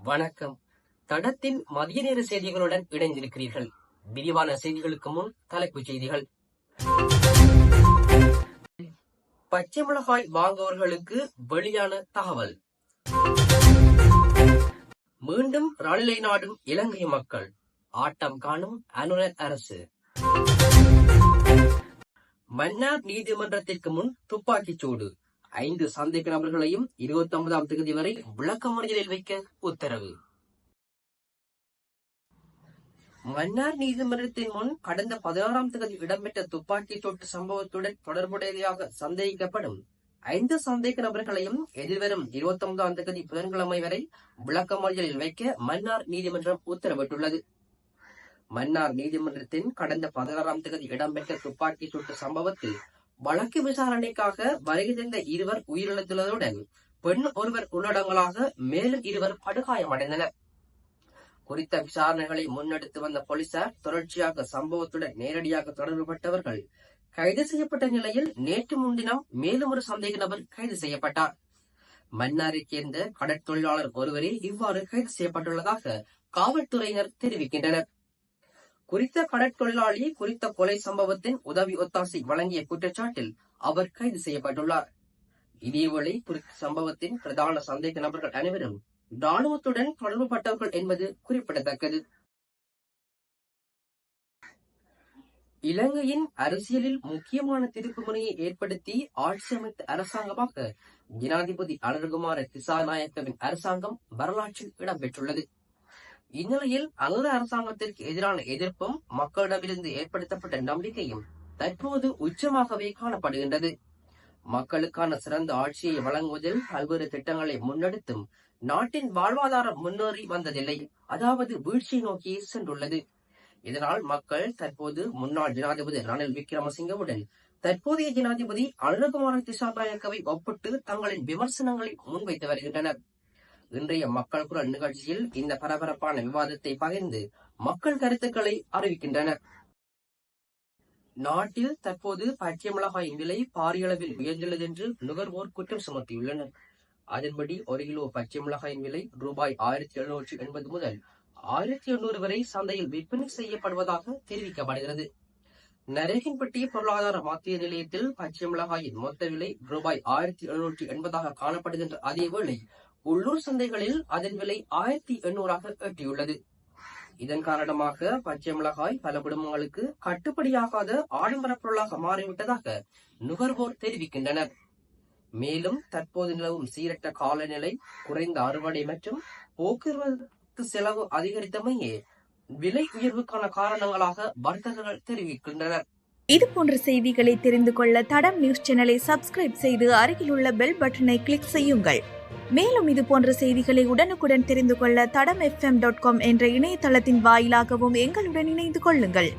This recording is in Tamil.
வணக்கம். தடத்தின் மதிய நேர செய்திகளுடன் இணைந்திருக்கிறீர்கள். விரிவான செய்திகளுக்கு முன் தலைப்புச் செய்திகள். பச்சை மிளகாய் வாங்குவவர்களுக்கு வெளியான தகவல். மீண்டும் ரணிலை நாடும் இலங்கை மக்கள், ஆட்டம் காணும் அனுர அரசு. மன்னார் நீதிமன்றத்திற்கு முன் துப்பாக்கிச் சூடு, 5 சந்தேக நபர்களையும் 29ஆம் தேதி வரை விளக்கமறியலில் வைக்க உத்தரவு. மன்னார் நீதிமன்றத்தின் முன் கடந்த 16ஆம் தேதி இடம்பெற்ற துப்பாக்கிச் சூட்டு சம்பவத்துடன் தொடர்புடையதாக சந்தேகிக்கப்படும் 5 சந்தேக நபர்களையும் எதிர்வரும் 29ஆம் தேதி புதன்கிழமை வரை விளக்கமறியலில் வைக்க மன்னார் நீதிமன்றம் உத்தரவிட்டுள்ளது. மன்னார் நீதிமன்றத்தின் கடந்த 16ஆம் தேதி இடம்பெற்ற துப்பாக்கிச் சூட்டு சம்பவத்தில் வழக்கு விசாரணைக்காக வருகை தந்த 2 உயிரிழந்துள்ளதுடன் பெண் ஒருவர் உள்ளடங்கலாக மேலும் 2 படுகாயமடைந்தனர். குறித்த விசாரணைகளை முன்னெடுத்து வந்த போலீசார் தொடர்ச்சியாக சம்பவத்துடன் நேரடியாக தொடர்புபட்டவர்கள் கைது செய்யப்பட்ட நிலையில் நேற்று முன்தினம் மேலும் ஒரு சந்தேக நபர் கைது செய்யப்பட்டார். மன்னாரைச் சேர்ந்த கடற்தொழிலாளர் ஒருவரே இவ்வாறு கைது செய்யப்பட்டுள்ளதாக காவல்துறையினர் தெரிவிக்கின்றனர். குறித்த கடற்தொழிலாளி குறித்த கொலை சம்பவத்தின் உதவி ஒத்தாசை வழங்கிய குற்றச்சாட்டில் அவர் கைது செய்யப்பட்டுள்ளார். இதேவேளை குறித்த சம்பவத்தின் பிரதான சந்தேக நபர்கள் அனைவரும் ராணுவத்துடன் தொடர்புபட்டவர்கள் என்பது குறிப்பிடத்தக்கது. இலங்கையின் அரசியலில் முக்கியமான திருப்புமுனையை ஏற்படுத்தி ஆட்சி அமைத்த அரசாங்கமாக ஜனாதிபதி அனுரகுமார திசாநாயக்கவின் அரசாங்கம் வரலாற்றில் இடம்பெற்றுள்ளது. இந்நிலையில் அனுர அரசாங்கத்திற்கு எதிரான எதிர்ப்பும் மக்களிடமிருந்து ஏற்படுத்தப்பட்ட நம்பிக்கையும் தற்போது உச்சமாகவே காணப்படுகின்றது. மக்களுக்கான சிறந்த ஆட்சியை வழங்குவதில் பல்வேறு திட்டங்களை முன்னெடுத்தும் நாட்டின் வாழ்வாதாரம் முன்னேறி வந்ததில்லை, அதாவது வீழ்ச்சியை நோக்கி சென்றுள்ளது. இதனால் மக்கள் தற்போது முன்னாள் ஜனாதிபதி ரணில் விக்ரமசிங்கவுடன் தற்போதைய ஜனாதிபதி அனுரகுமார திசாநாயக்கவை ஒப்பிட்டு தங்களின் விமர்சனங்களை முன்வைத்து வருகின்றனர். இன்றைய மக்கள் குரல் நிகழ்ச்சியில் இந்த பரபரப்பான விவாதத்தை பகிர்ந்து மக்கள் கருத்துக்களை அறிவிக்கின்றனர். நாட்டில் தற்போது பச்சை மிளகாயின் விலை பாரிய அளவில் உயர்ந்துள்ளது என்று நுகர்வோர் குற்றம் சுமத்தியுள்ளனர். அதன்படி 1 கிலோ பச்சை மிளகாயின் விலை ரூபாய் 1780 முதல் 1800 வரை சந்தையில் விற்பனை செய்யப்படுவதாக தெரிவிக்கப்படுகிறது. நரேகன்பட்டி பொருளாதார மாத்திய நிலையத்தில் பச்சை மிளகாயின் மொத்த விலை ரூபாய் 1780 காணப்படுகின்ற அதேவேளை உள்ளூர் சந்தைகளில் அதன் விலை 1800 எட்டியுள்ளது. இதன் காரணமாக பச்சை மிளகாய் பல குடும்பங்களுக்கு கட்டுப்படியாகாத ஆடம்பர பொருளாக மாறிவிட்டதாக நுகர்வோர் தெரிவிக்கின்றனர். மேலும் தற்போது நிலவும் சீரற்ற காலநிலை, குறைந்த அறுவடை மற்றும் போக்குவரத்து செலவு அதிகரித்தமையே விலை உயர்வுக்கான காரணங்களாக வர்த்தகர்கள் தெரிவிக்கின்றனர். இது போன்ற செய்திகளை தெரிந்து கொள்ள தடம் நியூஸ் சேனலை சப்ஸ்கிரைப் செய்து அருகில் உள்ள பெல் பட்டனை கிளிக் செய்யுங்கள். மேலும் இது போன்ற செய்திகளை உடனுக்குடன் தெரிந்து கொள்ள தடம் FM.com என்ற இணையதளத்தின் வாயிலாகவும் எங்களுடன் இணைந்து கொள்ளுங்கள்.